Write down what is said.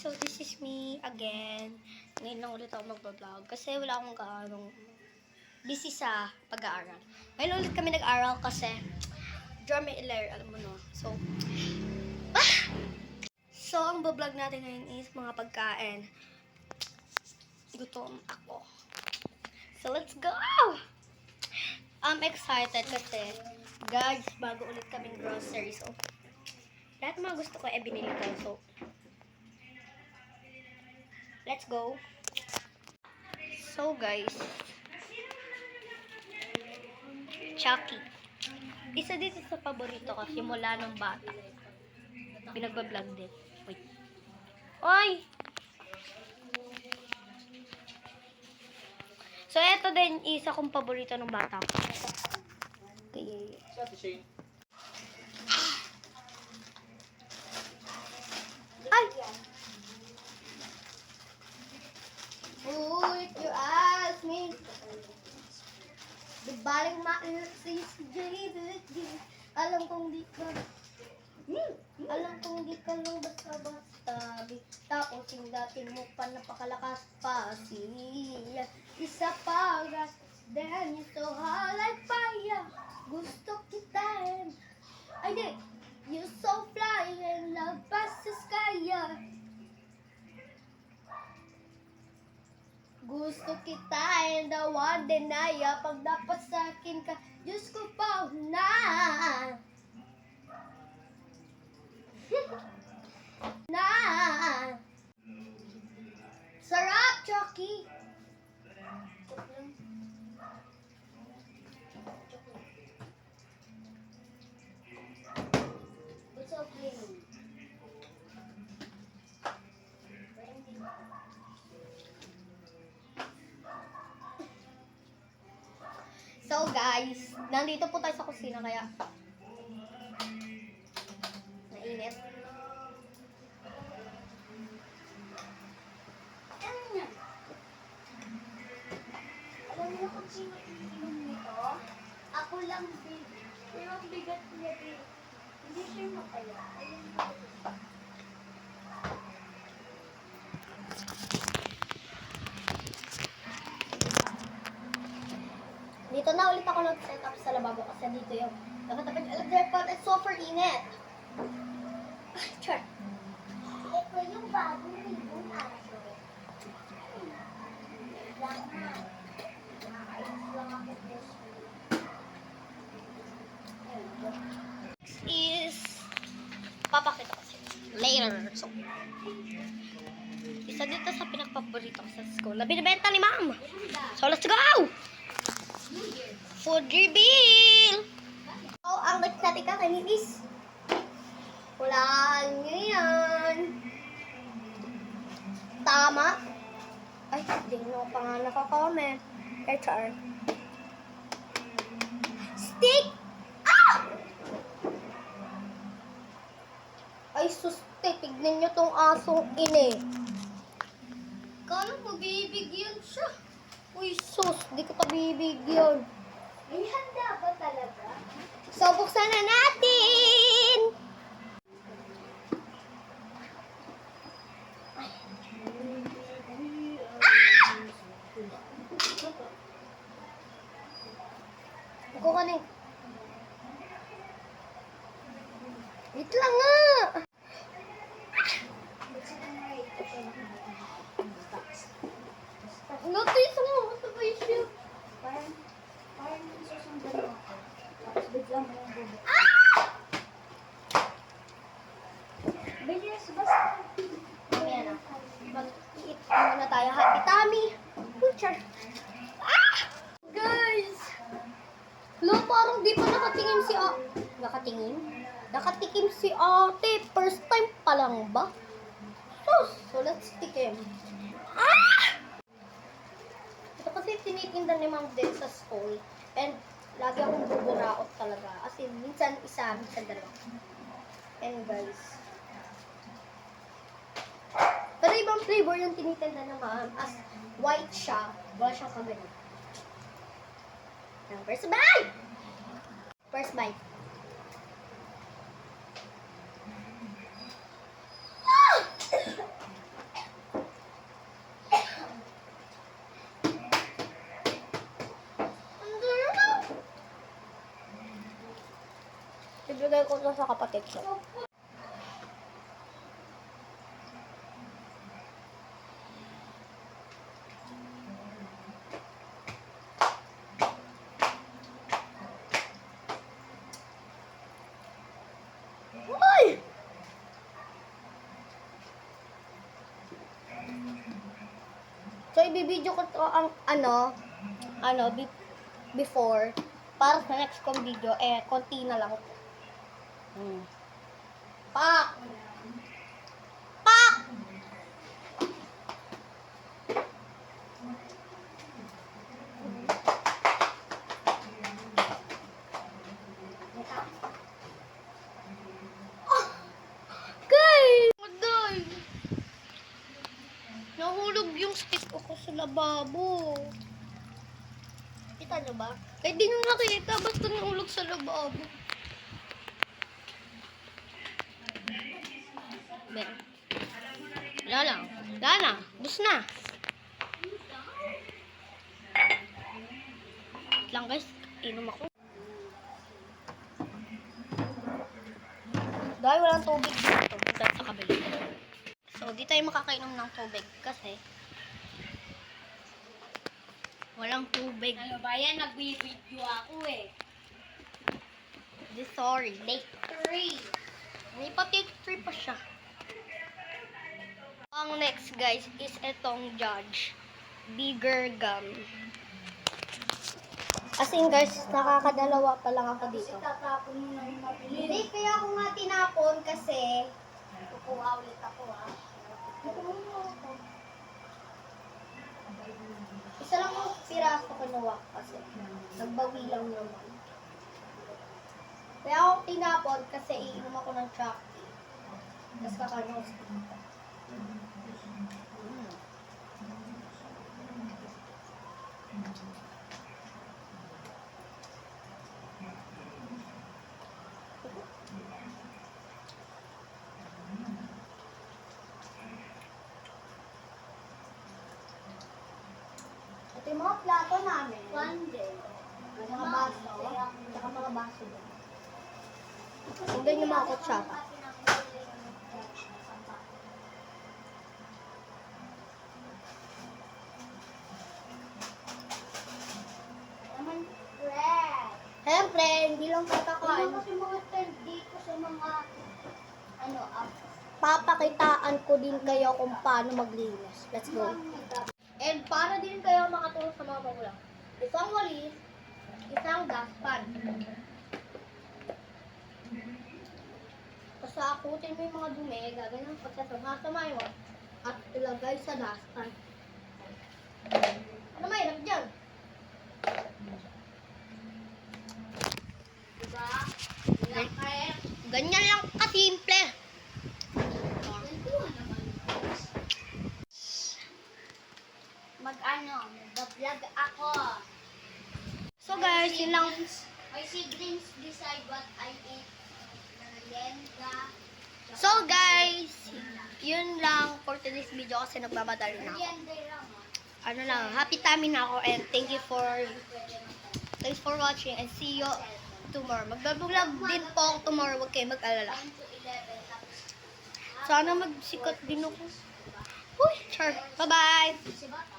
So this is me again. Ngayon lang ulit ako mag-vlog kasi wala akong busy sa pag-aaral. Ngayon ulit kami nag-aaral kasi drama layer, alam mo no. So ang vlog natin ngayon is mga pagkain. Gutom ako. So let's go! I'm excited kasi guys, bago ulit kaming grocery. So lahat ng mga gusto ko binili ko. So let's go! So guys, Chucky. Isa dito sa paborito ko simula ng bata. Pinagbablog din. Wait. Oy! So eto din isa kong paborito ng bata ko. Okay. Ay! If you ask me, di baling ma-exist, alam kong di ka lang basta-basta. Tapos yung dati mo pa napakalakas pa siya. Isa pa, then you so hot like fire. Gusto kita ay di, you so fly and love past the sky. Gusto kita and the one denaya. Pag dapat sa akin ka, Diyos ko pa na. Na. Sarap, Chucky. It's okay. So guys, nandito po tayo sa kusina kaya mainit. Alam niyo kung sino iinom nito? Ako lang din. Pero ang bigat niya din. Hindi siya makaya. Ayun po. Dito na ulit ako nag-set up sa lababo kasi dito yung nakatapat yung electric at super init. Ay, char. Ito yung bagong libong aso. Lang na. Nakakainis lang ako this Next is papakita ko sa later. So, isa dito sa pinagpaborito ko sa school na binibenta ni ma'am. So, let's go! Food reveal! So, ang natin kakainin is hulaan nyo yan. Tama. Ay, hindi nyo pa nga nakakomment. HR. Stick! Ah! Ay, suste. Tignan nyo tong asong ini. Kala mo bibigyan siya. Uy, sus. Di ko pa bibigyan. May handa ba talaga? So, buksan na natin! Ako ka na. Wait lang nga! Notice mo! Ito ba yung shield? Parang susundan mo ako. Tapos biglang mo yung bubo. Ah! Bilis, basta. Ayan na. Mag-eat muna tayo. Happy tummy. Picture. Ah! Guys! Lo, parang di pa nakatingin si Nakatingin? Nakatikim si ate. First time pa lang ba? So let's tikim. Ah! Ito kasi tinitinda ni ma'am din sa school. And lagi akong buburaot talaga. As in, minsan isa, minsan dalawa. And guys. Pero ibang flavor yung tinitinda ng ma'am. As white siya. Wala siyang kagalit. First bite! First bite. Bibigay ko to sa kapatid ko. Uy! So, ibibideo ko to ang before, para sa next kong video, konti na lang. Pak! Pak! Guys! Maday! Nahulog yung stick ko sa lababo. Kita nyo ba? Kahit di nyo nakita, basta nahulog sa lababo. Ben. Wala lang. Wala na. Bus na. Wait lang guys. Inom ako. Dahil walang tubig dito. Dahil sa kabila. So, di tayo makakainom ng tubig kasi walang tubig. Ano ba yan? Nag-video ako eh. Sorry. Day 3. May pa take 3 pa siya. Ang next guys is itong Judge Bigger Gum. As in guys, nakakadalawa pa lang ako dito. Tatapon mo na yung mabili. Hindi, kaya ako nga tinapon kasi Kukuha ulit ako ah. isa lang yung piraso kinuha kasi nagbawi lang naman. Kaya ako tinapon kasi iinom ako ng chocolate. Tapos kakanos dito. Ito yung mga plato namin. One day. Mga baso. Tsaka mga baso din. Tignan yung mga kutsara. Naman, Fred. Siyempre, hindi lang Ano tatakain. kasi mga trend dito sa mga app. Papakitaan ko din kayo kung paano maglinis. Let's go. And para din kayo makatulong sa mga magulang. Isang walis, isang dustpan. Pasakutin mo yung mga dumi, gaganyan pagkasama-samay mo, at ilagay sa dustpan. Ano mahirap dyan? Diba? Ilang kaya. Ganyan lang kasimple. Mag-vlog ako. So guys, yun lang. My siblings decide what I eat. Merienda. So guys, yun lang for today's video kasi nagmamadali na ako. Merienda lang ah. Ano lang, happy timing na ako and thanks for watching and see you tomorrow. Magbablog din po ako tomorrow, huwag kayo mag-alala. 9 to 11. Tapos, Sana magsikat din ako. Uy, sure. Bye-bye! si Bata.